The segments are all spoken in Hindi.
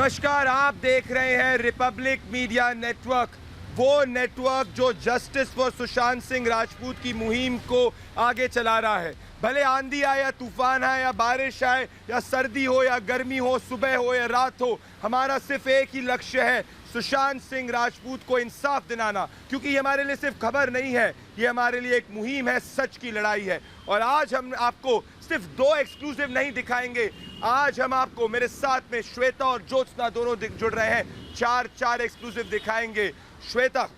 नमस्कार, आप देख रहे हैं रिपब्लिक मीडिया नेटवर्क, वो नेटवर्क जो जस्टिस फॉर सुशांत सिंह राजपूत की मुहिम को आगे चला रहा है। भले आंधी आए या तूफान आए या बारिश आए या सर्दी हो या गर्मी हो, सुबह हो या रात हो, हमारा सिर्फ एक ही लक्ष्य है, सुशांत सिंह राजपूत को इंसाफ दिलाना। क्योंकि ये हमारे लिए सिर्फ खबर नहीं है, ये हमारे लिए एक मुहिम है, सच की लड़ाई है। और आज हम आपको सिर्फ 2 एक्सक्लूसिव नहीं दिखाएंगे, आज हम आपको, मेरे साथ में श्वेता और ज्योत्सना दोनों जुड़ रहे हैं, 4 एक्सक्लूसिव दिखाएंगे। श्वेता।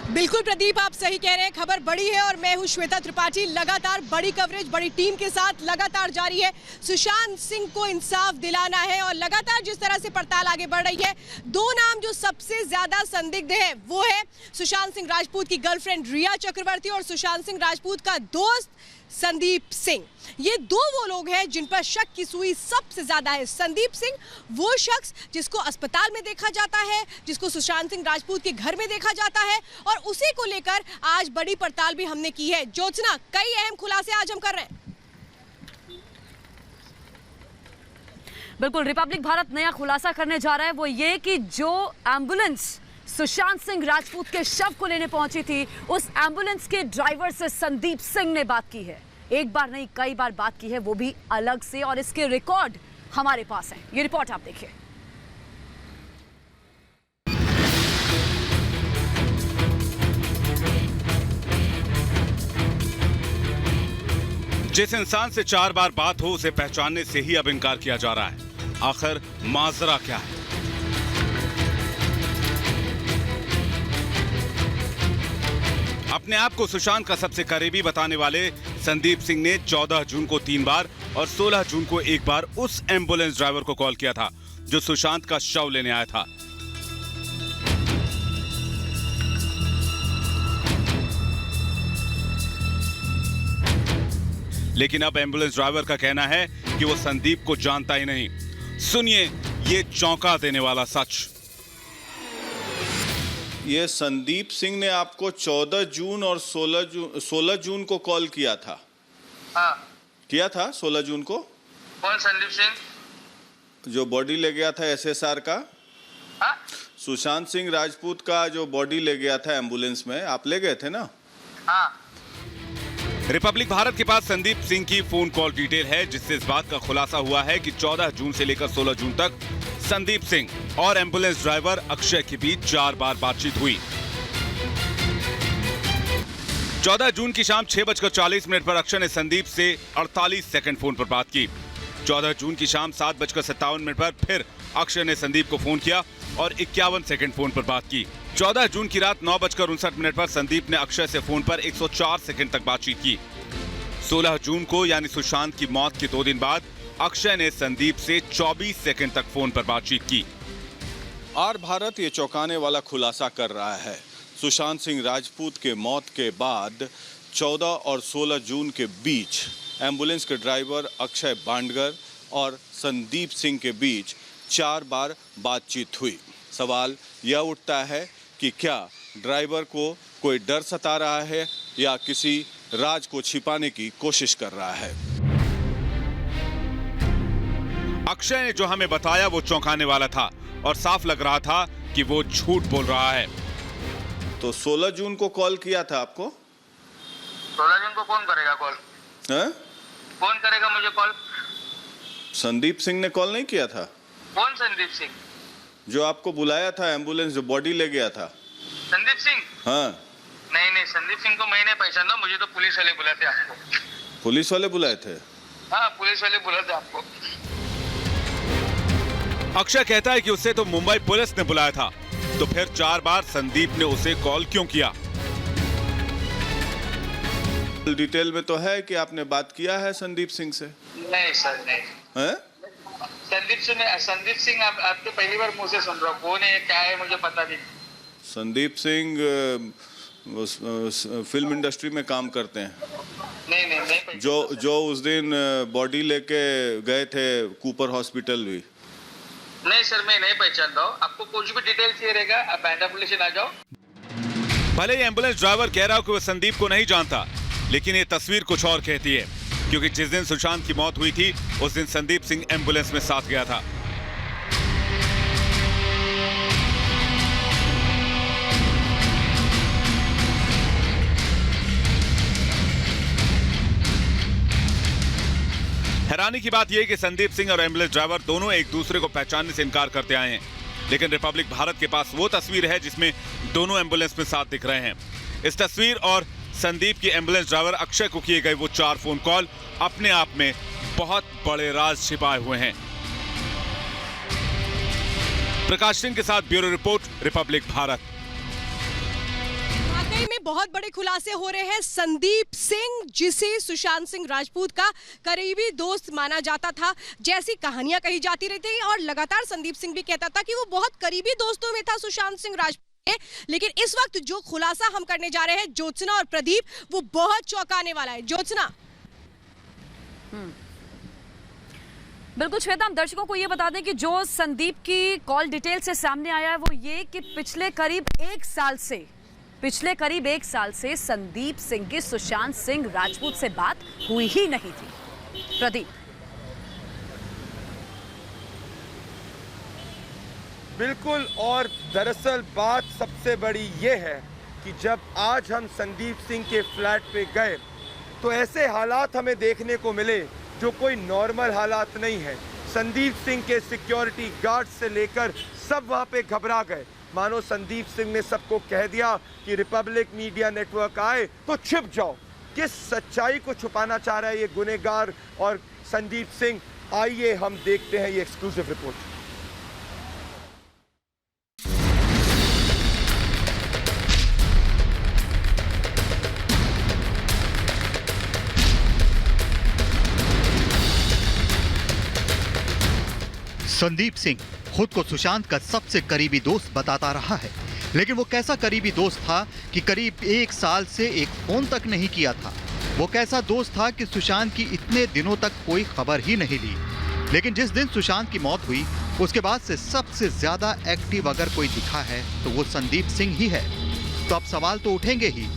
बिल्कुल प्रदीप, आप सही कह रहे हैं, खबर बड़ी है और मैं हूं श्वेता त्रिपाठी। लगातार बड़ी कवरेज बड़ी टीम के साथ लगातार जारी है। सुशांत सिंह को इंसाफ दिलाना है और लगातार जिस तरह से पड़ताल आगे बढ़ रही है, 2 नाम जो सबसे ज्यादा संदिग्ध है वो है सुशांत सिंह राजपूत की गर्लफ्रेंड रिया चक्रवर्ती और सुशांत सिंह राजपूत का दोस्त संदीप सिंह। ये 2 वो लोग हैं जिन पर शक की सुई सबसे ज्यादा है। संदीप सिंह वो शख्स जिसको अस्पताल में देखा जाता है, जिसको सुशांत सिंह राजपूत के घर में देखा जाता है और उसी को लेकर आज बड़ी पड़ताल भी हमने की है। ज्योत्सना, कई अहम खुलासे आज हम कर रहे हैं। बिल्कुल, रिपब्लिक भारत नया खुलासा करने जा रहा है, वो ये कि जो एम्बुलेंस सुशांत सिंह राजपूत के शव को लेने पहुंची थी, उस एम्बुलेंस के ड्राइवर से संदीप सिंह ने बात की है। एक बार नहीं, कई बार बात की है, वो भी अलग से, और इसके रिकॉर्ड हमारे पास हैं। ये रिपोर्ट आप देखिए। जिस इंसान से 4 बार बात हो, उसे पहचानने से ही अब इनकार किया जा रहा है। आखिर माजरा क्या है? अपने आप को सुशांत का सबसे करीबी बताने वाले संदीप सिंह ने 14 जून को 3 बार और 16 जून को 1 बार उस एम्बुलेंस ड्राइवर को कॉल किया था जो सुशांत का शव लेने आया था। लेकिन अब एम्बुलेंस ड्राइवर का कहना है कि वो संदीप को जानता ही नहीं। सुनिए ये चौंका देने वाला सच। ये संदीप सिंह ने आपको 14 जून और 16 जून को कॉल किया था। हाँ। किया था 16 जून को। कौन संदीप सिंह? जो बॉडी ले गया था एसएसआर का। हाँ? सुशांत सिंह राजपूत का जो बॉडी ले गया था एम्बुलेंस में, आप ले गए थे ना? हाँ। रिपब्लिक भारत के पास संदीप सिंह की फोन कॉल डिटेल है, जिससे इस बात का खुलासा हुआ है कि 14 जून से लेकर 16 जून तक संदीप सिंह और एम्बुलेंस ड्राइवर अक्षय के बीच 4 बार बातचीत हुई। 14 जून की शाम 6:40 पर अक्षय ने संदीप से 48 सेकंड फोन पर बात की। 14 जून की शाम 7:57 पर फिर अक्षय ने संदीप को फोन किया और 51 सेकंड फोन पर बात की। 14 जून की रात 9:59 पर संदीप ने अक्षय से फोन पर 104 सेकंड तक बातचीत की। 16 जून को यानी सुशांत की मौत के 2 दिन बाद अक्षय ने संदीप से 24 सेकंड तक फोन पर बातचीत की। और भारत ये चौंकाने वाला खुलासा कर रहा है। सुशांत सिंह राजपूत के मौत के बाद 14 और 16 जून के बीच एम्बुलेंस के ड्राइवर अक्षय बांडगर और संदीप सिंह के बीच 4 बार बातचीत हुई। सवाल यह उठता है कि क्या ड्राइवर को कोई डर सता रहा है या किसी राज को छिपाने की कोशिश कर रहा है। अक्षय ने जो हमें बताया वो चौंकाने वाला था और साफ लग रहा था कि वो झूठ बोल रहा है। तो 16 जून को कॉल किया था आपको? 16 जून को कौन करेगा कॉल? है? कौन करेगा मुझे कॉल? संदीप सिंह ने कॉल नहीं किया था? कौन संदीप सिंह? जो आपको बुलाया था एम्बुलेंस, जो बॉडी ले गया था। संदीप सिंह? हाँ। नहीं, संदीप सिंह को मैं नहीं पहचानता, मुझे तो पुलिस वाले बुलाए थे आपको। पुलिस वाले बुलाए थे? हाँ, पुलिस वाले बुलाए थे आपको। अक्षय कहता है कि उसे तो मुंबई पुलिस ने बुलाया था, तो फिर 4 बार संदीप ने उसे कॉल क्यों किया? डिटेल में तो है कि आपने बात किया है संदीप सिंह से। नहीं सर, नहीं। हैं? संदीप सिंह आपके पहली बार मुंह से सुन रहा हूँ, कौन है क्या है मुझे पता नहीं। संदीप सिंह फिल्म इंडस्ट्री में काम करते हैं। नहीं। जो उस दिन बॉडी लेके गए थे कूपर हॉस्पिटल भी। नहीं सर, मैं नहीं पहचानता हूँ। आपको कुछ भी डिटेल चाहिए रहेगा, आप बैंड्रा पुलिस स्टेशन आ जाओ। भले ही एम्बुलेंस ड्राइवर कह रहा हो कि वो संदीप को नहीं जानता, लेकिन ये तस्वीर कुछ और कहती है। क्योंकि जिस दिन सुशांत की मौत हुई थी उस दिन संदीप सिंह एम्बुलेंस में साथ गया था। हैरानी की बात यह है कि संदीप सिंह और एम्बुलेंस ड्राइवर दोनों एक दूसरे को पहचानने से इनकार करते आए हैं, लेकिन रिपब्लिक भारत के पास वो तस्वीर है जिसमें दोनों एम्बुलेंस में साथ दिख रहे हैं। इस तस्वीर और संदीप की एम्बुलेंस ड्राइवर अक्षय को किए गए वो 4 फोन कॉल अपने आप में बहुत बड़े राज छिपाए हुए हैं। प्रकाश सिंह के साथ ब्यूरो रिपोर्ट, रिपब्लिक भारत। वाकई में बहुत बड़े खुलासे हो रहे हैं। संदीप सिंह, जिसे सुशांत सिंह राजपूत का करीबी दोस्त माना जाता था, जैसी कहानियां कही जाती रहती थी और लगातार संदीप सिंह भी कहता था कि वो बहुत करीबी दोस्तों में था सुशांत सिंह राजपूत। लेकिन इस वक्त जो खुलासा हम करने जा रहे हैं ज्योत्सना और प्रदीप, वो बहुत चौंकाने वाला है। ज्योत्सना। बिल्कुल श्वेता, हम दर्शकों को ये बता दें कि जो संदीप की कॉल डिटेल से सामने आया है वो ये कि पिछले करीब एक साल से संदीप सिंह की सुशांत सिंह राजपूत से बात हुई ही नहीं थी। प्रदीप। बिल्कुल, और दरअसल बात सबसे बड़ी ये है कि जब आज हम संदीप सिंह के फ्लैट पे गए तो ऐसे हालात हमें देखने को मिले जो कोई नॉर्मल हालात नहीं है। संदीप सिंह के सिक्योरिटी गार्ड से लेकर सब वहाँ पे घबरा गए, मानो संदीप सिंह ने सबको कह दिया कि रिपब्लिक मीडिया नेटवर्क आए तो छिप जाओ। किस सच्चाई को छुपाना चाह रहा है ये गुनहगार और संदीप सिंह, आइए हम देखते हैं ये एक्सक्लूसिव रिपोर्ट। संदीप सिंह खुद को सुशांत का सबसे करीबी दोस्त बताता रहा है, लेकिन वो कैसा करीबी दोस्त था कि करीब 1 साल से एक फोन तक नहीं किया था। वो कैसा दोस्त था कि सुशांत की इतने दिनों तक कोई खबर ही नहीं ली। लेकिन जिस दिन सुशांत की मौत हुई उसके बाद से सबसे ज्यादा एक्टिव अगर कोई दिखा है तो वो संदीप सिंह ही है। तो अब सवाल तो उठेंगे ही,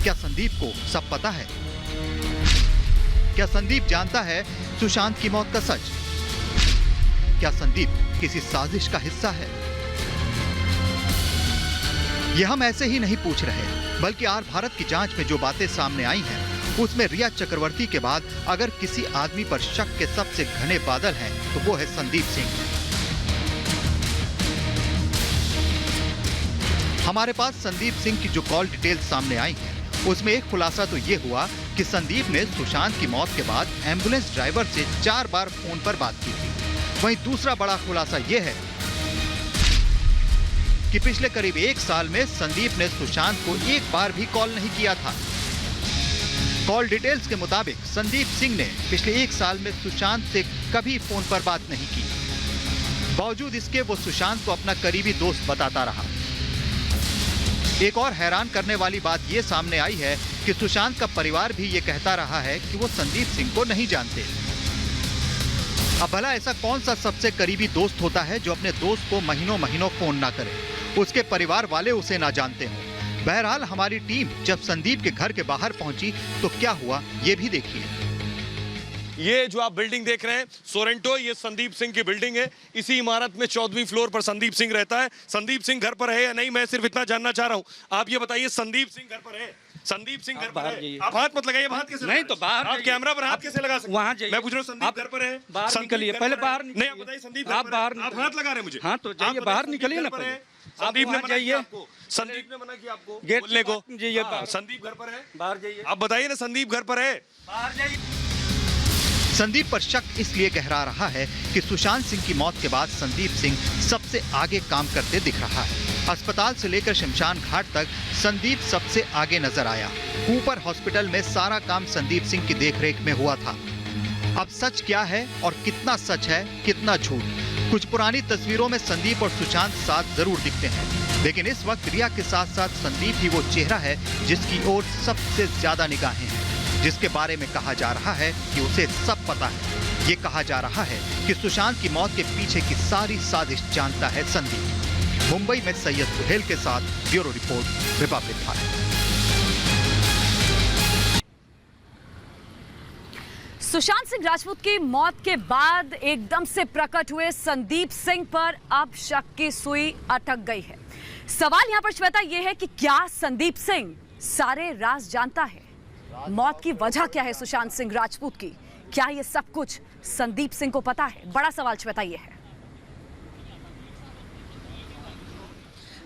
क्या संदीप को सब पता है? क्या संदीप जानता है सुशांत की मौत का सच? क्या संदीप किसी साजिश का हिस्सा है? यह हम ऐसे ही नहीं पूछ रहे, बल्कि आर भारत की जांच में जो बातें सामने आई हैं उसमें रिया चक्रवर्ती के बाद अगर किसी आदमी पर शक के सबसे घने बादल हैं तो वो है संदीप सिंह। हमारे पास संदीप सिंह की जो कॉल डिटेल्स सामने आई हैं उसमें एक खुलासा तो ये हुआ कि संदीप ने सुशांत की मौत के बाद एम्बुलेंस ड्राइवर से 4 बार फोन पर बात की थी। वहीं दूसरा बड़ा खुलासा यह है कि पिछले करीब 1 साल में संदीप ने सुशांत को एक बार भी कॉल नहीं किया था। कॉल डिटेल्स के मुताबिक संदीप सिंह ने पिछले 1 साल में सुशांत से कभी फोन पर बात नहीं की। बावजूद इसके वो सुशांत को अपना करीबी दोस्त बताता रहा। एक और हैरान करने वाली बात यह सामने आई है कि सुशांत का परिवार भी ये कहता रहा है कि वो संदीप सिंह को नहीं जानते। अब भला ऐसा कौन सा सबसे करीबी दोस्त होता है जो अपने दोस्त को महीनों महीनों फोन ना करे, उसके परिवार वाले उसे ना जानते हों। बहरहाल हमारी टीम जब संदीप के घर के बाहर पहुंची तो क्या हुआ ये भी देखिए। ये जो आप बिल्डिंग देख रहे हैं सोरेंटो, ये संदीप सिंह की बिल्डिंग है। इसी इमारत में 14वीं फ्लोर पर संदीप सिंह रहता है। संदीप सिंह घर पर है या नहीं, मैं सिर्फ इतना जानना चाह रहा हूँ। आप ये बताइए, संदीप सिंह घर पर है? संदीप सिंह घर पर है? आप हाथ मत लगाइए। हाथ कैसे? नहीं तो बाहर आप कैमरा पर हाथ कैसे लगा सकते? वहाँ जाइए। मैं पूछ रहा हूँ, संदीप घर पर है? बाहर निकलिए, पहले बाहर नहीं। आप बताइए, संदीप आप बाहर, आप हाथ लगा रहे हैं मुझे। हाँ तो जाइए बाहर निकलिए ना। संदीप ने जाइए, संदीप ने मना किया आपको बोलने को। संदीप घर पर है? बाहर जाइए। आप बताइए ना, संदीप घर पर है? बाहर जाइए। संदीप पर शक इसलिए गहरा रहा है कि सुशांत सिंह की मौत के बाद संदीप सिंह सबसे आगे काम करते दिख रहा है। अस्पताल से लेकर शमशान घाट तक संदीप सबसे आगे नजर आया। कूपर हॉस्पिटल में सारा काम संदीप सिंह की देखरेख में हुआ था। अब सच क्या है और कितना सच है, कितना झूठ? कुछ पुरानी तस्वीरों में संदीप और सुशांत साथ जरूर दिखते हैं, लेकिन इस वक्त रिया के साथ साथ संदीप ही वो चेहरा है जिसकी ओर सबसे ज्यादा निगाहें हैं, जिसके बारे में कहा जा रहा है कि उसे सब पता है। ये कहा जा रहा है कि सुशांत की मौत के पीछे की सारी साजिश जानता है संदीप। मुंबई में सैयद सुहेल के साथ bureau report, Republic Bharat. Sushant Singh Rajput की मौत के बाद एकदम से प्रकट हुए संदीप सिंह पर अब शक की सुई अटक गई है। सवाल यहां पर श्वेता यह है कि क्या संदीप सिंह सारे राज जानता है? मौत की वजह क्या है सुशांत सिंह राजपूत की? क्या यह सब कुछ संदीप सिंह को पता है? बड़ा सवाल श्वेता यह है।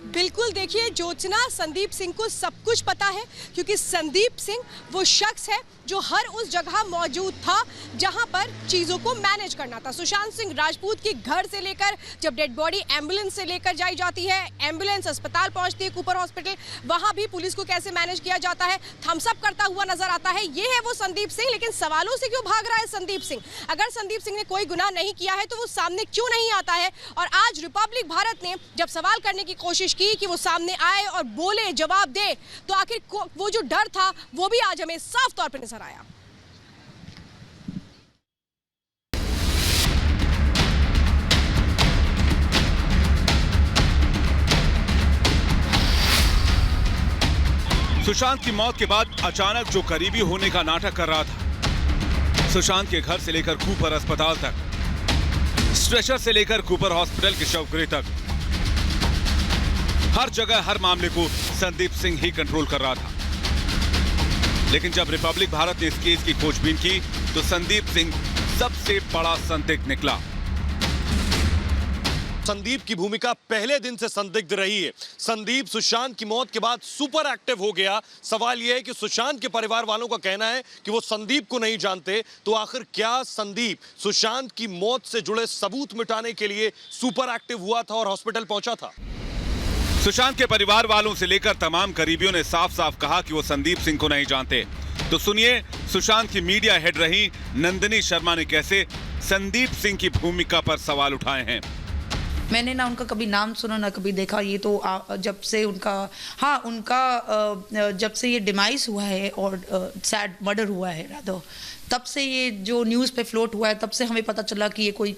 बिल्कुल, देखिए ज्योत्सना, संदीप सिंह को सब कुछ पता है क्योंकि संदीप सिंह वो शख्स है जो हर उस जगह मौजूद था जहां पर चीज़ों को मैनेज करना था। सुशांत सिंह राजपूत के घर से लेकर जब डेड बॉडी एम्बुलेंस से लेकर जाई जाती है, एम्बुलेंस अस्पताल पहुंचती है, कूपर हॉस्पिटल, वहां भी पुलिस को कैसे मैनेज किया जाता है, थम्स अप करता हुआ नजर आता है। ये है वो संदीप सिंह। लेकिन सवालों से क्यों भाग रहा है संदीप सिंह? अगर संदीप सिंह ने कोई गुनाह नहीं किया है तो वो सामने क्यों नहीं आता है? और आज रिपब्लिक भारत ने जब सवाल करने की कोशिश की कि वो सामने आए और बोले, जवाब दे, तो आखिर वो जो डर था वो भी आज हमें साफ तौर पर नजर आया। सुशांत की मौत के बाद अचानक जो करीबी होने का नाटक कर रहा था, सुशांत के घर से लेकर कूपर अस्पताल तक, स्ट्रेचर से लेकर कूपर हॉस्पिटल के शवगृह तक, हर जगह हर मामले को संदीप सिंह ही कंट्रोल कर रहा था। लेकिन जब रिपब्लिक भारत ने इस केस की खोजबीन की तो संदीप सिंह सबसे बड़ा संदिग्ध निकला। संदीप की भूमिका पहले दिन से संदिग्ध रही है। संदीप सुशांत की मौत के बाद सुपर एक्टिव हो गया। सवाल यह है कि सुशांत के परिवार वालों का कहना है कि वो संदीप को नहीं जानते, तो आखिर क्या संदीप सुशांत की मौत से जुड़े सबूत मिटाने के लिए सुपर एक्टिव हुआ था और हॉस्पिटल पहुंचा था? सुशांत के परिवार वालों से लेकर तमाम करीबियों ने साफ साफ कहा कि वो संदीप सिंह को नहीं जानते। तो सुनिए सुशांत की मीडिया हेड रही नंदिनी शर्मा ने कैसे संदीप सिंह की भूमिका पर सवाल उठाए हैं। मैंने ना उनका कभी नाम सुना ना कभी देखा। ये तो जब से उनका जब से ये डिमाइस हुआ है और सैड मर्डर हुआ है रादर, तब से ये जो न्यूज़ पे फ्लोट हुआ है तब से हमें पता चला कि ये कोई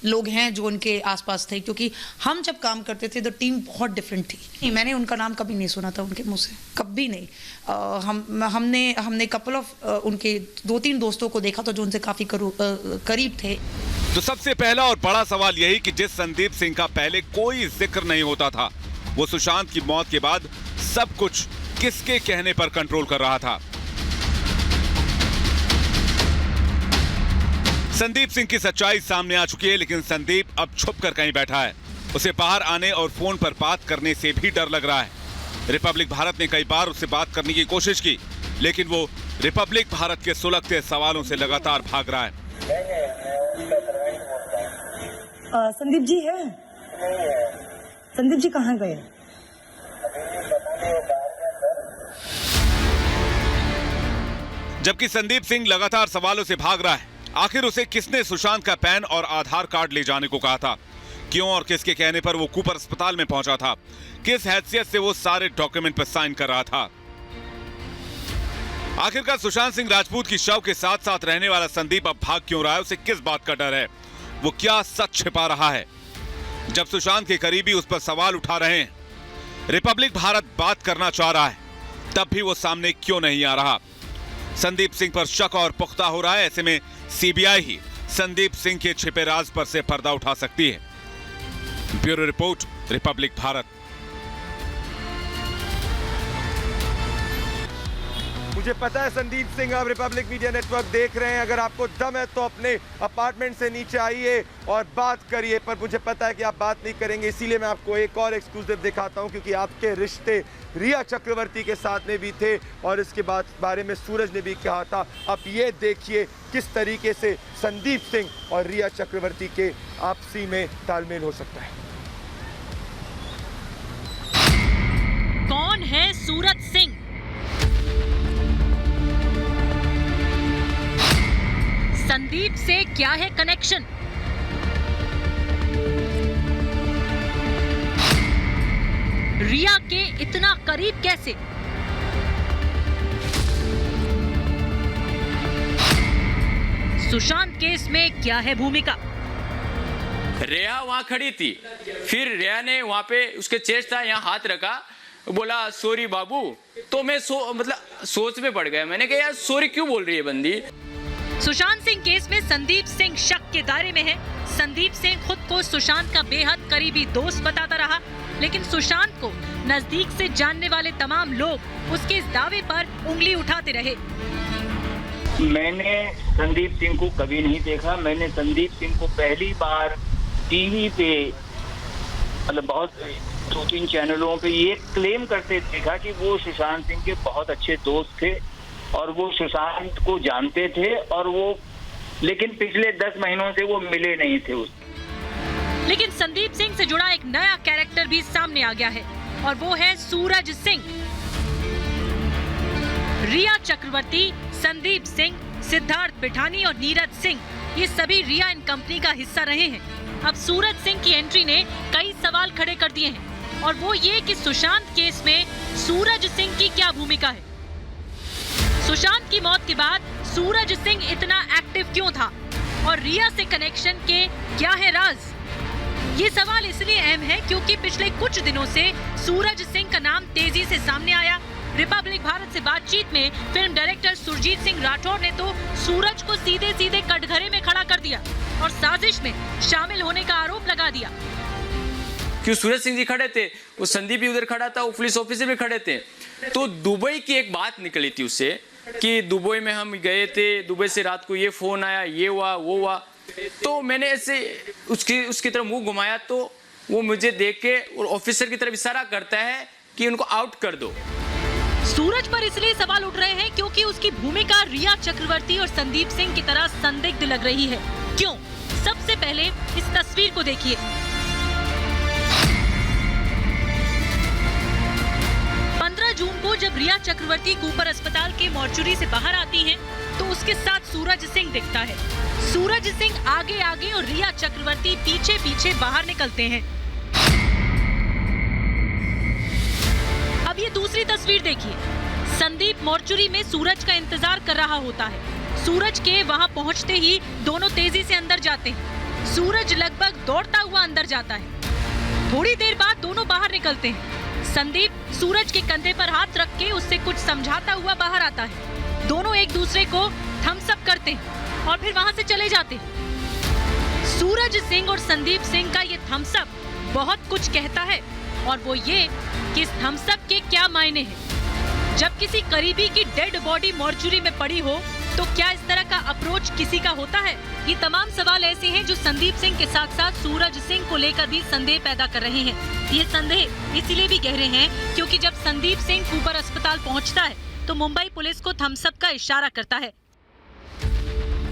लोग हैं जो उनके आसपास थे, क्योंकि हम जब काम करते थे तो टीम बहुत डिफरेंट थी। मैंने उनका नाम कभी नहीं सुना था उनके मुंह से, कभी नहीं। हमने कपल ऑफ उनके 2-3 दोस्तों को देखा तो जो उनसे काफ़ी करीब थे। तो सबसे पहला और बड़ा सवाल यही कि जिस संदीप सिंह का पहले कोई जिक्र नहीं होता था, वो सुशांत की मौत के बाद सब कुछ किसके कहने पर कंट्रोल कर रहा था? संदीप सिंह की सच्चाई सामने आ चुकी है, लेकिन संदीप अब छुप कर कहीं बैठा है। उसे बाहर आने और फोन पर बात करने से भी डर लग रहा है। रिपब्लिक भारत ने कई बार उससे बात करने की कोशिश की, लेकिन वो रिपब्लिक भारत के सुलगते सवालों से लगातार भाग रहा है। संदीप जी है? संदीप जी कहाँ गए? जबकि संदीप सिंह लगातार सवालों से भाग रहा है। आखिर उसे किसने सुशांत का पैन और आधार कार्ड ले जाने को कहा था? क्यों और किसके कहने पर वो कूपर अस्पताल में पहुंचा था? किस हैसियत से वो सारे डॉक्यूमेंट पर साइन कर रहा था? आखिरकार सुशांत सिंह राजपूत की शव के साथ साथ रहने वाला संदीप अब भाग क्यों रहा है? उसे किस बात का डर है? वो क्या सच छिपा रहा है? जब सुशांत के करीबी उस पर सवाल उठा रहे हैं, रिपब्लिक भारत बात करना चाह रहा है, तब भी वो सामने क्यों नहीं आ रहा? संदीप सिंह पर शक और पुख्ता हो रहा है। ऐसे में सीबीआई ही संदीप सिंह के छिपे राज पर से पर्दा उठा सकती है। Bureau report, Republic Bharat. मुझे पता है संदीप सिंह आप रिपब्लिक मीडिया नेटवर्क देख रहे हैं। अगर आपको दम है तो अपने अपार्टमेंट से नीचे आइए और बात करिए, पर मुझे पता है कि आप बात नहीं करेंगे, इसीलिए मैं आपको एक और एक्सक्लूसिव दिखाता हूं, क्योंकि आपके रिश्ते रिया चक्रवर्ती के साथ में भी थे और इसके बारे में सूरज ने भी कहा था। अब ये देखिए किस तरीके से संदीप सिंह और रिया चक्रवर्ती के आपसी में तालमेल हो सकता है। कौन है सूरज सिंह? संदीप से क्या है कनेक्शन? रिया के इतना करीब कैसे? सुशांत केस में क्या है भूमिका? रिया वहां खड़ी थी, फिर रिया ने वहां पे उसके चेस्ट था, यहाँ हाथ रखा, बोला सॉरी बाबू, तो मैं सोच में पड़ गया। मैंने कहा यार सॉरी क्यों बोल रही है बंदी? सुशांत सिंह केस में संदीप सिंह शक के दायरे में है। संदीप सिंह खुद को सुशांत का बेहद करीबी दोस्त बताता रहा, लेकिन सुशांत को नजदीक से जानने वाले तमाम लोग उसके इस दावे पर उंगली उठाते रहे। मैंने संदीप सिंह को कभी नहीं देखा। मैंने संदीप सिंह को पहली बार टीवी पे, मतलब बहुत 2-3 चैनलों पे ये क्लेम करते देखा कि वो सुशांत सिंह के बहुत अच्छे दोस्त थे और वो सुशांत को जानते थे, और वो लेकिन पिछले 10 महीनों से वो मिले नहीं थे उससे। लेकिन संदीप सिंह से जुड़ा एक नया कैरेक्टर भी सामने आ गया है, और वो है सूरज सिंह। रिया चक्रवर्ती, संदीप सिंह, सिद्धार्थ पिठानी और नीरज सिंह, ये सभी रिया एंड कंपनी का हिस्सा रहे हैं। अब सूरज सिंह की एंट्री ने कई सवाल खड़े कर दिए हैं, और वो ये कि सुशांत केस में सूरज सिंह की क्या भूमिका है। सुशांत की मौत के बाद सूरज सिंह इतना एक्टिव क्यों था, और रिया से कनेक्शन के क्या है राज? ये सवाल इसलिए अहम है क्योंकि पिछले कुछ दिनों से सूरज सिंह का नाम तेजी से सामने आया। रिपब्लिक भारत से बातचीत में फिल्म डायरेक्टर सुरजीत सिंह राठौर ने तो सूरज को सीधे सीधे कटघरे में खड़ा कर दिया और साजिश में शामिल होने का आरोप लगा दिया। क्यों सूरज सिंह जी खड़े थे, वो संदीप भी उधर खड़ा था, वो पुलिस ऑफिसर भी खड़े थे। तो दुबई की एक बात निकली थी उससे कि दुबई में हम गए थे, दुबई से रात को ये फोन आया, ये हुआ वो हुआ। तो मैंने ऐसे उसकी तरफ मुंह घुमाया, तो वो मुझे देख के और ऑफिसर की तरफ इशारा करता है कि उनको आउट कर दो। सूरज पर इसलिए सवाल उठ रहे हैं क्योंकि उसकी भूमिका रिया चक्रवर्ती और संदीप सिंह की तरह संदिग्ध लग रही है। क्यों? सबसे पहले इस तस्वीर को देखिए। जून को जब रिया चक्रवर्ती कूपर अस्पताल के मॉर्चुरी से बाहर आती हैं, तो उसके साथ सूरज सिंह दिखता है। सूरज सिंह आगे आगे और रिया चक्रवर्ती पीछे पीछे बाहर निकलते हैं। अब ये दूसरी तस्वीर देखिए। संदीप मॉर्चुरी में सूरज का इंतजार कर रहा होता है। सूरज के वहां पहुंचते ही दोनों तेजी से अंदर जाते हैं। सूरज लगभग दौड़ता हुआ अंदर जाता है। थोड़ी देर बाद दोनों बाहर निकलते हैं। संदीप सूरज के कंधे पर हाथ रख के उससे कुछ समझाता हुआ बाहर आता है। दोनों एक दूसरे को थम्स अप करते हैं और फिर वहां से चले जाते हैं। सूरज सिंह और संदीप सिंह का ये थम्स अप बहुत कुछ कहता है, और वो ये कि इस थम्स अप के क्या मायने हैं। जब किसी करीबी की डेड बॉडी मॉर्चुरी में पड़ी हो तो क्या इस तरह का अप्रोच किसी का होता है? ये तमाम सवाल ऐसे हैं जो संदीप सिंह के साथ साथ सूरज सिंह को लेकर भी संदेह पैदा कर रहे हैं। ये संदेह इसलिए भी गहरे हैं क्योंकि जब संदीप सिंह कूपर अस्पताल पहुंचता है तो मुंबई पुलिस को थम्स अप का इशारा करता है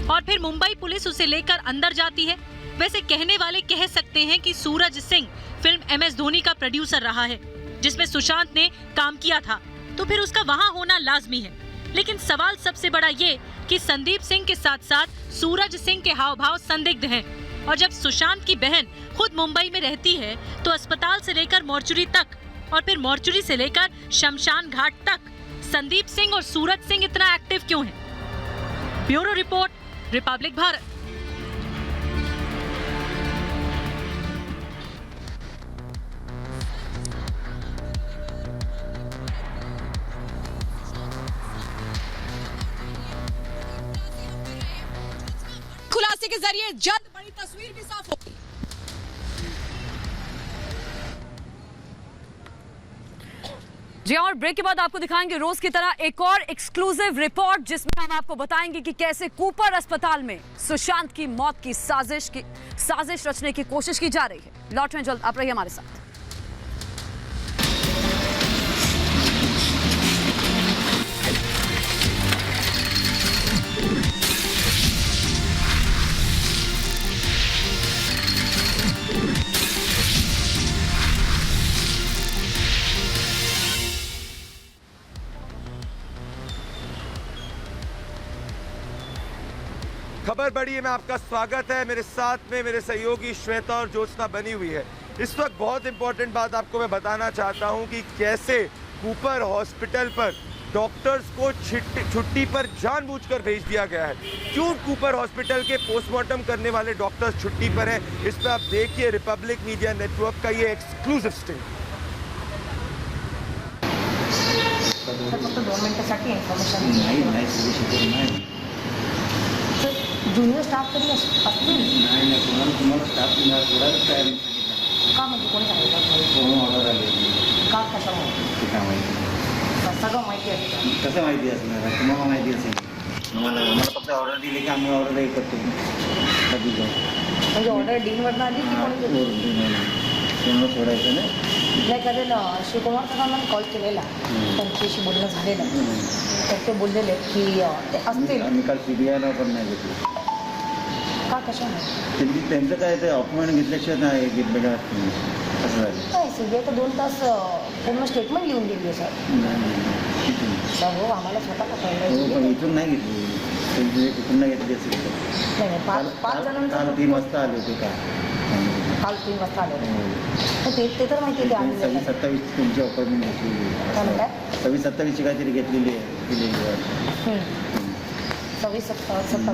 और फिर मुंबई पुलिस उसे लेकर अंदर जाती है। वैसे कहने वाले कह सकते हैं कि सूरज सिंह फिल्म MS धोनी का प्रोड्यूसर रहा है जिसमें सुशांत ने काम किया था, तो फिर उसका वहां होना लाजमी है। लेकिन सवाल सबसे बड़ा ये कि संदीप सिंह के साथ साथ सूरज सिंह के हाव भाव संदिग्ध हैं, और जब सुशांत की बहन खुद मुंबई में रहती है तो अस्पताल से लेकर मॉर्चुरी तक और फिर मॉर्चुरी से लेकर शमशान घाट तक संदीप सिंह और सूरज सिंह इतना एक्टिव क्यों हैं? Bureau report, Republic Bharat. खुलासे के जरिए जल्द बड़ी तस्वीर भी साफ होगी। जी और ब्रेक के बाद आपको दिखाएंगे रोज की तरह एक और एक्सक्लूसिव रिपोर्ट जिसमें हम आपको बताएंगे कि कैसे कूपर अस्पताल में सुशांत की मौत की साजिश रचने की कोशिश की जा रही है। लौट रहे हैं जल्द, आप रहिए हमारे साथ। खबर बड़ी में आपका स्वागत है। मेरे साथ में मेरे सहयोगी श्वेता और ज्योत्सना बनी हुई है। इस वक्त बहुत इंपॉर्टेंट बात आपको मैं बताना चाहता हूं कि कैसे कूपर हॉस्पिटल पर डॉक्टर्स को छुट्टी पर जानबूझकर भेज दिया गया है। क्यों कूपर हॉस्पिटल के पोस्टमार्टम करने वाले डॉक्टर्स छुट्टी पर हैं, इस पर आप देखिए रिपब्लिक मीडिया नेटवर्क का ये exclusive sting. Sir junior staff तरी असतील नाही तुम्हाला स्टाफ थोडा तयार नाही का म्हणजे कोणी सांगितलं फोन ऑर्डर आली का कशामुळे काय माहिती सगळं माहिती असतं कसं माहिती असणार तुम्हाला माहिती असेल आम्हाला फक्त ऑर्डर दिली की आम्ही ऑर्डर हे करतो कधी जाऊ म्हणजे ऑर्डर डीनवरनं आली की कोणाला सोडायचं नाही नाही करेल शिवकुमार सरांना कॉल केलेला त्यांच्याशी बोलणं झालेलं तर ते बोललेले की ते असतील आम्ही काल CBIला पण नाही घेतलं का कशामुळे त्यांचं काय ते अपॉइंटमेंट घेतल्याशिवाय नाही घेतलं का असं झालं नाही CBI तर 2 तास पूर्ण स्टेटमेंट लिहून दिली आहे सर हो आम्हाला स्वतः कळलं पण इथून नाही घेतली कुठून नाही घेतली असेल नाही पाच जणांचं काल 3 वाजता आले होते काल 3 वाजता आले होते ते तर माहिती आहे 26-27 तुमची अपॉइंटमेंट घेतलेली काय म्हणतात 26-27ची काहीतरी घेतलेली आहे 26-27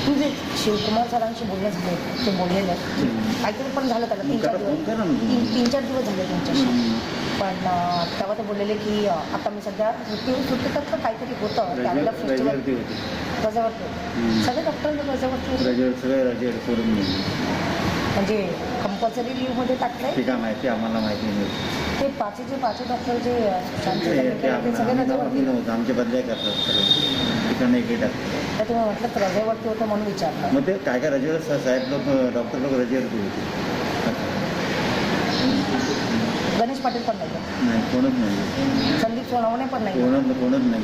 म्हणजे शिवकुमार सरांशी बोलणं झाले ते बोललेलं काहीतरी पण झालं त्याला 3-4 दिवस झाले त्यांच्याशी पण तेव्हा ते बोललेले की आता मी सध्या सुट्टी तर काहीतरी होतं त्यावेळेला फेस्टिवल रजेवरती होतं सगळे डॉक्टर रजेवरती सोडून म्हणजे कंपल्सरी लिव्हमध्ये टाकलंय ते काय माहिती आम्हाला माहिती नाही ते पाचही डॉक्टर जे ते सगळे रजेवरती नव्हतं आमच्या बदल्या करतात सगळे तिकडनं एक टाकतात तर तुम्ही म्हटलं तर रजेवरती होतं म्हणून विचारलं मग ते काय रजेवर साहेब लोक डॉक्टर लोक रजेवरती होते गणेश पाटील पण नाही कोणच नाही संदीप सोनवणे पण नाही कोणच नाही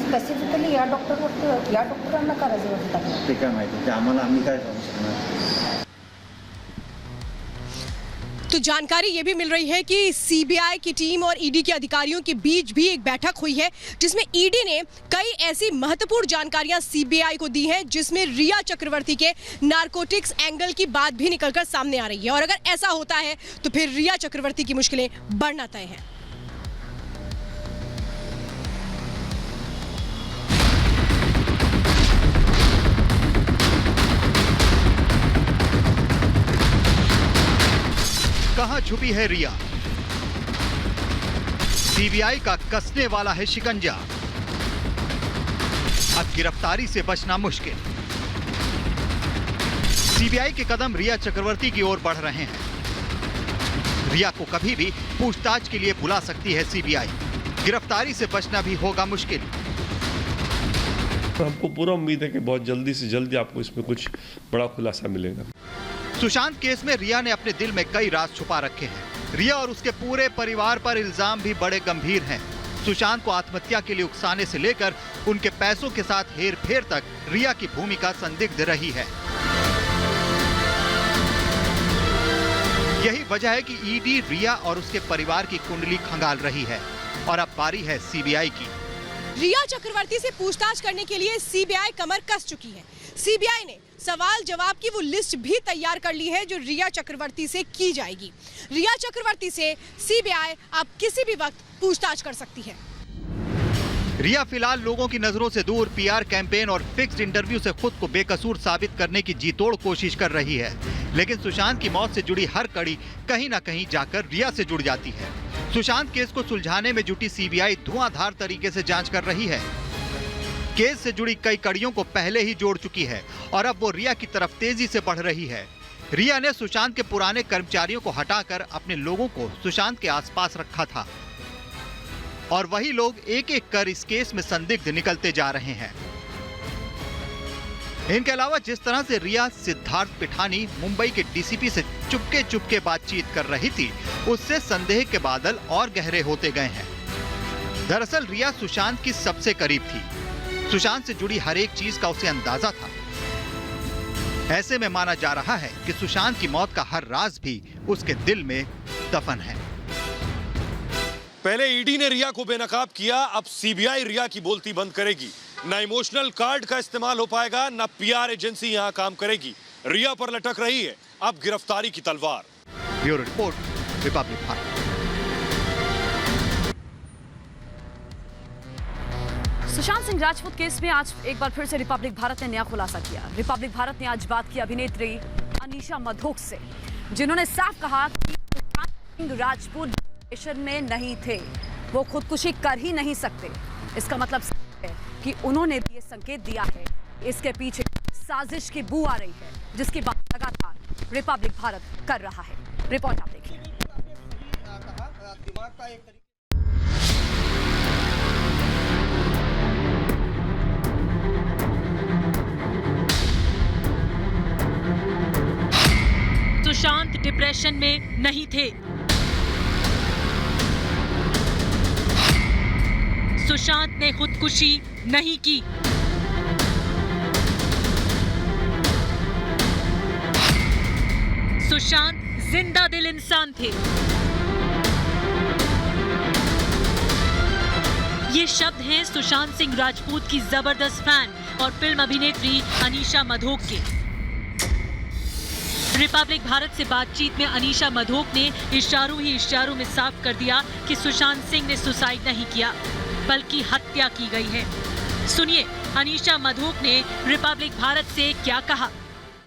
स्पेसिफिकली या डॉक्टरांना का रजेवरती टाकलं ते काय माहिती ते आम्हाला आम्ही काय सांगू शकणार तो जानकारी ये भी मिल रही है कि सीबीआई की टीम और ईडी के अधिकारियों के बीच भी एक बैठक हुई है जिसमें ईडी ने कई ऐसी महत्वपूर्ण जानकारियां सीबीआई को दी हैं जिसमें रिया चक्रवर्ती के नारकोटिक्स एंगल की बात भी निकलकर सामने आ रही है और अगर ऐसा होता है तो फिर रिया चक्रवर्ती की मुश्किलें बढ़ना तय है। कहां छुपी है रिया? सीबीआई का कसने वाला है शिकंजा। अब गिरफ्तारी से बचना मुश्किल। सीबीआई के कदम रिया चक्रवर्ती की ओर बढ़ रहे हैं। रिया को कभी भी पूछताछ के लिए बुला सकती है सीबीआई। गिरफ्तारी से बचना भी होगा मुश्किल। हमको पूरा उम्मीद है कि बहुत जल्दी से जल्दी आपको इसमें कुछ बड़ा खुलासा मिलेगा। सुशांत केस में रिया ने अपने दिल में कई राज छुपा रखे हैं। रिया और उसके पूरे परिवार पर इल्जाम भी बड़े गंभीर हैं। सुशांत को आत्महत्या के लिए उकसाने से लेकर उनके पैसों के साथ हेरफेर तक रिया की भूमिका संदिग्ध रही है। यही वजह है कि ईडी रिया और उसके परिवार की कुंडली खंगाल रही है और अब बारी है सीबीआई की। रिया चक्रवर्ती से पूछताछ करने के लिए सीबीआई कमर कस चुकी है। सीबीआई ने सवाल जवाब की वो लिस्ट भी तैयार कर ली है जो रिया चक्रवर्ती से की जाएगी। रिया चक्रवर्ती से सीबीआई अब किसी भी वक्त पूछताछ कर सकती है। रिया फिलहाल लोगों की नजरों से दूर पीआर कैंपेन और फिक्स्ड इंटरव्यू से खुद को बेकसूर साबित करने की जीतोड़ कोशिश कर रही है, लेकिन सुशांत की मौत से जुड़ी हर कड़ी कहीं ना कहीं जाकर रिया से जुड़ जाती है। सुशांत केस को सुलझाने में जुटी सीबीआई धुआंधार तरीके से जांच कर रही है। केस से जुड़ी कई कड़ियों को पहले ही जोड़ चुकी है और अब वो रिया की तरफ तेजी से बढ़ रही है। रिया ने सुशांत के पुराने कर्मचारियों को हटाकर अपने लोगों को सुशांत के आसपास रखा था और वही लोग एक एक कर इस केस में संदिग्ध निकलते जा रहे हैं। इनके अलावा जिस तरह से रिया सिद्धार्थ पिठानी मुंबई के डीसीपी से चुपके चुपके बातचीत कर रही थी, उससे संदेह के बादल और गहरे होते गए हैं। दरअसल रिया सुशांत की सबसे करीब थी। सुशांत से जुड़ी हर एक चीज का उसे अंदाजा था। ऐसे में माना जा रहा है कि सुशांत की मौत का हर राज भी उसके दिल में दफन है। पहले ईडी ने रिया को बेनकाब किया, अब सीबीआई रिया की बोलती बंद करेगी। ना इमोशनल कार्ड का इस्तेमाल हो पाएगा, ना पीआर एजेंसी यहां काम करेगी। रिया पर लटक रही है अब गिरफ्तारी की तलवार। Bureau report, Republic Bharat. Sushant Singh Rajput case में आज एक बार फिर से रिपब्लिक भारत ने नया खुलासा किया। रिपब्लिक भारत ने आज बात की अभिनेत्री अनीशा मधोक से, जिन्होंने साफ कहा कि सुशांत सिंह राजपूत डिप्रेशन में नहीं थे, वो खुदकुशी कर ही नहीं सकते। इसका मतलब है कि उन्होंने भी ये संकेत दिया है। इसके पीछे साजिश की बू आ रही है, जिसकी बात लगातार रिपब्लिक भारत कर रहा है। रिपोर्ट आप देखिए। सुशांत डिप्रेशन में नहीं थे। सुशांत ने खुदकुशी नहीं की। सुशांत जिंदा दिल इंसान थे। ये शब्द हैं सुशांत सिंह राजपूत की जबरदस्त फैन और फिल्म अभिनेत्री अनीशा मधोक के। रिपब्लिक भारत से बातचीत में अनीशा मधोक ने इशारों में साफ कर दिया कि सुशांत सिंह ने सुसाइड नहीं किया, बल्कि हत्या की गई है। सुनिए अनीशा मधोक ने रिपब्लिक भारत से क्या कहा।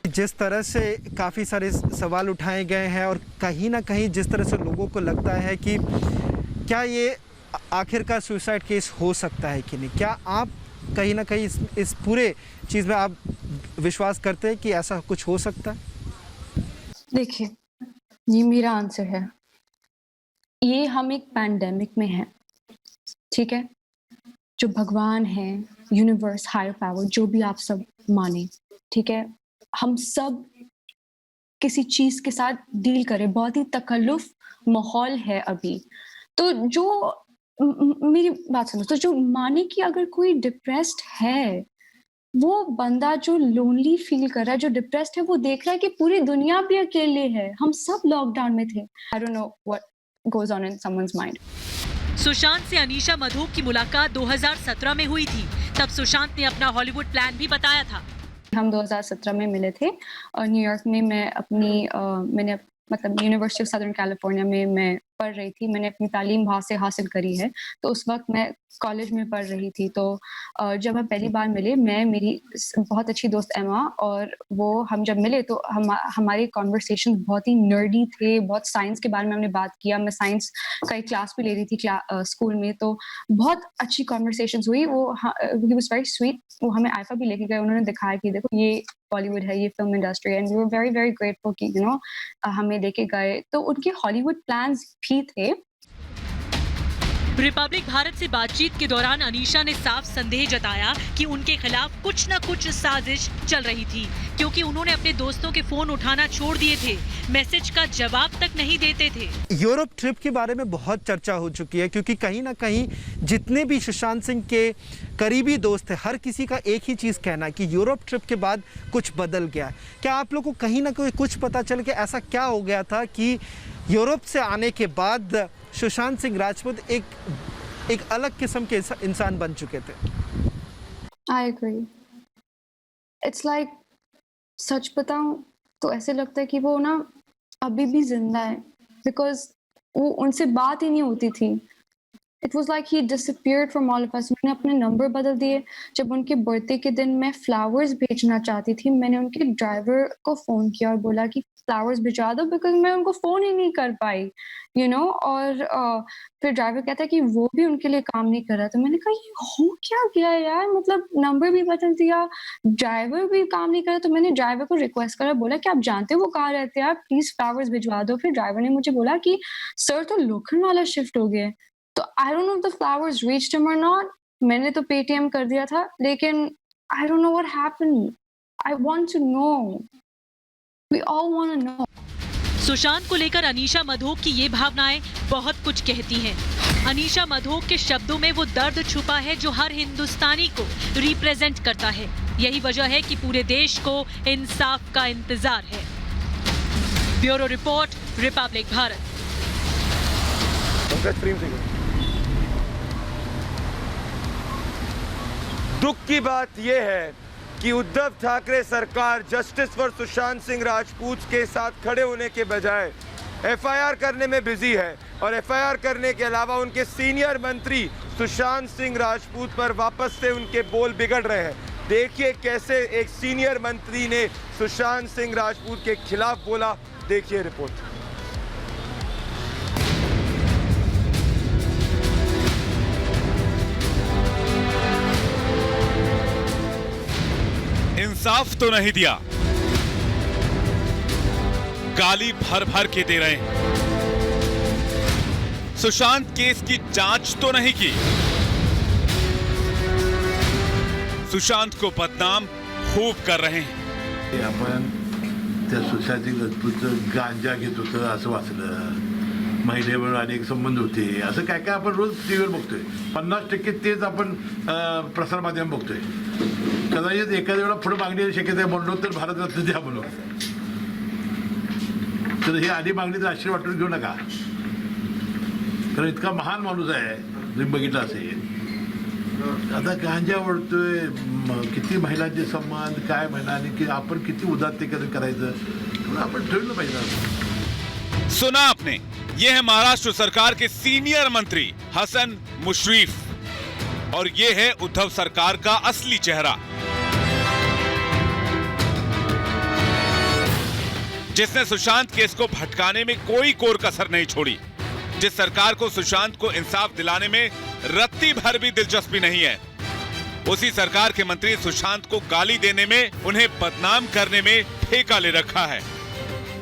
जिस तरह से काफ़ी सारे सवाल उठाए गए हैं और कहीं ना कहीं जिस तरह से लोगों को लगता है कि क्या ये आखिरकार सुसाइड केस हो सकता है कि नहीं, क्या आप कहीं ना कहीं इस पूरे चीज़ में आप विश्वास करते हैं कि ऐसा कुछ हो सकता है? देखिए, ये मेरा आंसर है। ये हम एक पैंडेमिक में हैं, ठीक है? जो भगवान है, यूनिवर्स, हायर पावर, जो भी आप सब माने, ठीक है? हम सब किसी चीज के साथ डील करें, बहुत ही तकल्लुफ माहौल है अभी। तो जो मेरी बात सुनो, तो जो माने कि अगर कोई डिप्रेस्ड है, वो बंदा जो लोनली फील कर रहा है, जो डिप्रेस्ड है, वो देख रहा है कि पूरी दुनिया भी अकेले है। हम सब लॉकडाउन में थे। आई don't know what goes on in someone's mind. Sushant से अनीशा मधोक की मुलाकात 2017 में हुई थी। तब सुशांत ने अपना हॉलीवुड प्लान भी बताया था। हम 2017 में मिले थे और न्यूयॉर्क में मैंने मतलब यूनिवर्सिटी ऑफ सदर्न कैलिफोर्निया में मैं पढ़ रही थी। मैंने अपनी तालीम वहाँ से हासिल करी है, तो उस वक्त मैं कॉलेज में पढ़ रही थी। तो जब हम पहली बार मिले, मैं, मेरी बहुत अच्छी दोस्त एमा और हम जब मिले तो हमारे कॉन्वर्सेशन बहुत ही नर्डी थे। बहुत साइंस के बारे में हमने बात किया। मैं साइंस का एक क्लास भी ले रही थी स्कूल में, तो बहुत अच्छी कॉन्वर्सेशन हुई। He was very sweet. वो हमें आईफा भी लेके गए, उन्होंने दिखाया कि देखो ये बॉलीवुड है, ये फिल्म इंडस्ट्री है, and we were very very grateful कि हमें लेके गए। तो उनके हॉलीवुड प्लान्स भी थे। रिपब्लिक भारत से बातचीत के दौरान अनीशा ने साफ संदेह जताया कि उनके खिलाफ कुछ न कुछ साजिश चल रही थी, क्योंकि उन्होंने अपने दोस्तों के फोन उठाना छोड़ दिए थे, मैसेज का जवाब तक नहीं देते थे। यूरोप ट्रिप के बारे में बहुत चर्चा हो चुकी है, क्योंकि कहीं ना कहीं जितने भी सुशांत सिंह के करीबी दोस्त हैं, हर किसी का एक ही चीज़ कहना है कि यूरोप ट्रिप के बाद कुछ बदल गया है। क्या आप लोग को कहीं ना कहीं कुछ पता चल के ऐसा क्या हो गया था कि यूरोप से आने के बाद सुशांत सिंह राजपूत एक अलग किस्म के इंसान बन चुके थे? I agree. It's like, सच बताऊं तो ऐसे लगता है कि वो ना अभी भी जिंदा है, बिकॉज वो उनसे बात ही नहीं होती थी। It was like he disappeared from all of us. मैंने अपने नंबर बदल दिए। जब उनके बर्थडे के दिन मैं फ्लावर्स भेजना चाहती थी, मैंने उनके ड्राइवर को फ़ोन किया और बोला कि फ्लावर्स भिजवा दो, बिकॉज मैं उनको फ़ोन ही नहीं कर पाई, और फिर ड्राइवर कहता है कि वो भी उनके लिए काम नहीं कर रहा। तो मैंने कहा ये हो क्या गया यार, मतलब नंबर भी बदल दिया, ड्राइवर भी काम नहीं कर रहा। तो मैंने ड्राइवर को रिक्वेस्ट करा, बोला कि आप जानते हो वो कहाँ रहते हैं, आप प्लीज़ फ्लावर्स भिजवा दो। फिर ड्राइवर ने मुझे बोला कि सर तो लोखंड वाला शिफ्ट हो गया। तो I don't know if the flowers reached him और नॉट। मैंने तो पेटीएम कर दिया था, लेकिन I don't know what happened. I want to know, we all want to know. Sushant को लेकर अनीशा मधोक की ये भावनाएं बहुत कुछ कहती हैं। अनीशा मधोक के शब्दों में वो दर्द छुपा है जो हर हिंदुस्तानी को रिप्रेजेंट करता है। यही वजह है कि पूरे देश को इंसाफ का इंतजार है। Bureau report, Republic Bharat. दुख की बात यह है कि उद्धव ठाकरे सरकार जस्टिस फॉर सुशांत सिंह राजपूत के साथ खड़े होने के बजाय एफआईआर करने में बिजी है, और एफआईआर करने के अलावा उनके सीनियर मंत्री सुशांत सिंह राजपूत पर वापस से उनके बोल बिगड़ रहे हैं। देखिए कैसे एक सीनियर मंत्री ने सुशांत सिंह राजपूत के खिलाफ बोला, देखिए रिपोर्ट। इंसाफ तो नहीं दिया, गाली भर भर के दे रहे हैं। सुशांत केस की जांच तो नहीं की, सुशांत को बदनाम खूब कर रहे हैं। आपण त्या सुशांत सिंग राजपूतचं गांजा घेत होतं असं वाचलं, महिलेवर अनेक संबंध होते, असं काय काय आपण रोज टीव्हीवर बघतोय। 50% तेच आपण प्रसार माध्यम बघतोय। कदाचित एखाद्या वेळा पुढे मागणी शक्यता म्हणून तर भारतरत्न द्या म्हणून, तर ही आधी मागणी तर आश्चर्य वाटून घेऊ नका, कारण इतका महान माणूस आहे, तुम्ही बघितलं असेल। आता गांजा ओढतोय, किती महिलांचे संबंध काय म्हणा, आणि की आपण किती उदात्तीकरण करायचं आपण ठरवलं पाहिजे। सुना आपने, ये है महाराष्ट्र सरकार के सीनियर मंत्री हसन मुशर्रफ और ये है उद्धव सरकार का असली चेहरा, जिसने सुशांत केस को भटकाने में कोई कोर कसर नहीं छोड़ी। जिस सरकार को सुशांत को इंसाफ दिलाने में रत्ती भर भी दिलचस्पी नहीं है, उसी सरकार के मंत्री सुशांत को गाली देने में, उन्हें बदनाम करने में ठेका ले रखा है।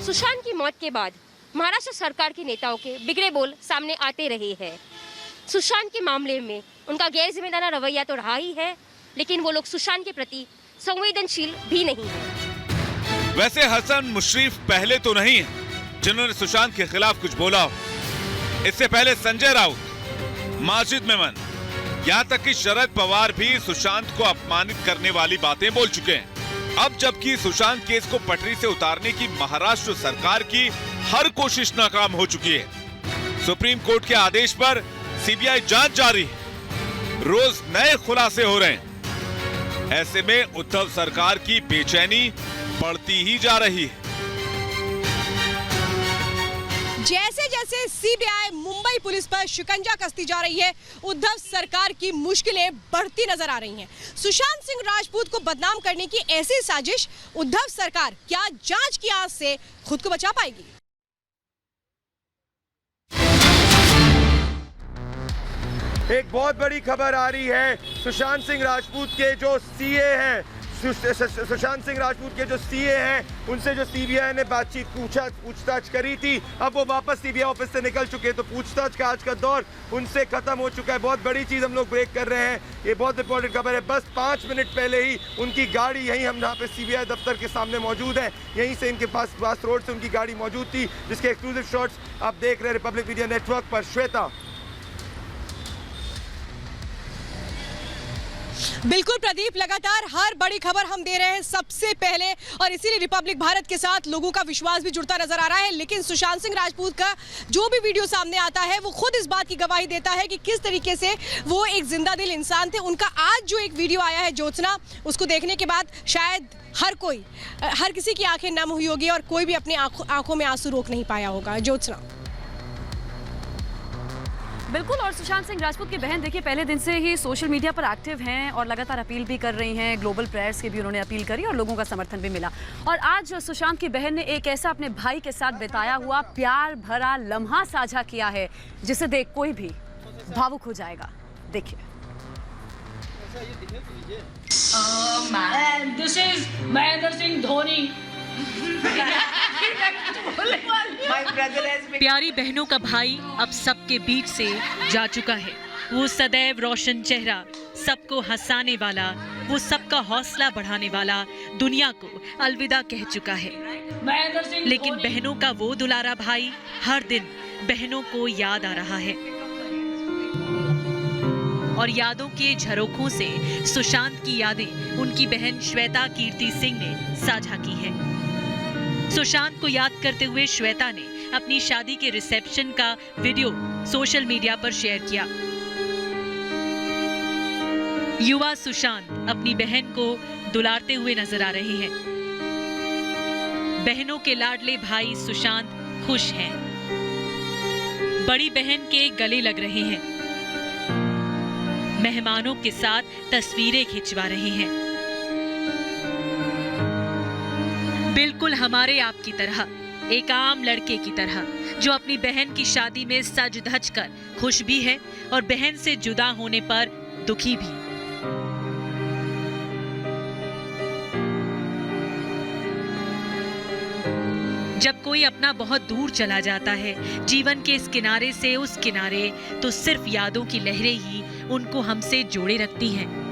सुशांत की मौत के बाद महाराष्ट्र सरकार के नेताओं के बिगड़े बोल सामने आते रहे हैं। सुशांत के मामले में उनका गैर जिम्मेदाराना रवैया तो रहा ही है, लेकिन वो लोग सुशांत के प्रति संवेदनशील भी नहीं है। वैसे हसन मुशर्रफ पहले तो नहीं है जिन्होंने सुशांत के खिलाफ कुछ बोला हो। इससे पहले संजय राउत, माजिद मेमन, यहाँ तक कि शरद पवार भी सुशांत को अपमानित करने वाली बातें बोल चुके हैं। अब जबकि सुशांत केस को पटरी से उतारने की महाराष्ट्र सरकार की हर कोशिश नाकाम हो चुकी है। सुप्रीम कोर्ट के आदेश पर सीबीआई जांच जारी है, रोज नए खुलासे हो रहे हैं। ऐसे में उद्धव सरकार की बेचैनी बढ़ती ही जा रही है। जैसे जैसे सीबीआई मुंबई पुलिस पर शिकंजा कसती जा रही है, उद्धव सरकार की मुश्किलें बढ़ती नजर आ रही हैं। सुशांत सिंह राजपूत को बदनाम करने की ऐसी साजिश उद्धव सरकार क्या जांच की आस से खुद को बचा पाएगी? एक बहुत बड़ी खबर आ रही है, सुशांत सिंह राजपूत के जो सीए हैं, सुशांत सिंह राजपूत के जो सीए हैं, उनसे जो सीबीआई ने बातचीत पूछताछ करी थी, अब वो वापस सीबीआई ऑफिस से निकल चुके हैं, तो पूछताछ का आज का दौर उनसे खत्म हो चुका है। बहुत बड़ी चीज़ हम लोग ब्रेक कर रहे हैं, ये बहुत इंपॉर्टेंट खबर है। बस 5 मिनट पहले ही उनकी गाड़ी यहीं, हम जहाँ पे सीबीआई दफ्तर के सामने मौजूद हैं, यहीं से इनके पास बास रोड से उनकी गाड़ी मौजूद थी, जिसके एक्सक्लूसिव शॉट्स आप देख रहे हैं रिपब्लिक मीडिया नेटवर्क पर। श्वेता। बिल्कुल प्रदीप, लगातार हर बड़ी खबर हम दे रहे हैं सबसे पहले, और इसीलिए रिपब्लिक भारत के साथ लोगों का विश्वास भी जुड़ता नजर आ रहा है। लेकिन सुशांत सिंह राजपूत का जो भी वीडियो सामने आता है, वो खुद इस बात की गवाही देता है कि किस तरीके से वो एक जिंदा दिल इंसान थे। उनका आज जो एक वीडियो आया है ज्योत्सना, उसको देखने के बाद शायद हर किसी की आंखें नम हुई होगी और कोई भी अपनी आंखों में आंसू रोक नहीं पाया होगा। ज्योत्सना। बिल्कुल, और सुशांत सिंह राजपूत की बहन देखिए पहले दिन से ही सोशल मीडिया पर एक्टिव हैं और लगातार अपील भी कर रही हैं। ग्लोबल प्रेयर्स की भी उन्होंने अपील करी और लोगों का समर्थन भी मिला। और आज सुशांत की बहन ने एक ऐसा अपने भाई के साथ बिताया हुआ प्यार भरा लम्हा साझा किया है, जिसे देख कोई भी भावुक हो जाएगा। देखिए। This is Mahendra Singh Dhoni. प्यारी बहनों का भाई अब सबके बीच से जा चुका है। वो सदैव रोशन चेहरा, सबको हंसाने वाला, वो सबका हौसला बढ़ाने वाला दुनिया को अलविदा कह चुका है। लेकिन बहनों का वो दुलारा भाई हर दिन बहनों को याद आ रहा है, और यादों के झरोखों से सुशांत की यादें उनकी बहन श्वेता कीर्ति सिंह ने साझा की है। सुशांत को याद करते हुए श्वेता ने अपनी शादी के रिसेप्शन का वीडियो सोशल मीडिया पर शेयर किया। युवा सुशांत अपनी बहन को दुलारते हुए नजर आ रहे हैं। बहनों के लाडले भाई सुशांत खुश हैं। बड़ी बहन के गले लग रहे हैं। मेहमानों के साथ तस्वीरें खिंचवा रहे हैं। बिल्कुल हमारे आपकी तरह, एक आम लड़के की तरह, जो अपनी बहन की शादी में सज धज कर खुश भी है और बहन से जुदा होने पर दुखी भी। जब कोई अपना बहुत दूर चला जाता है जीवन के इस किनारे से उस किनारे, तो सिर्फ यादों की लहरें ही उनको हमसे जोड़े रखती हैं।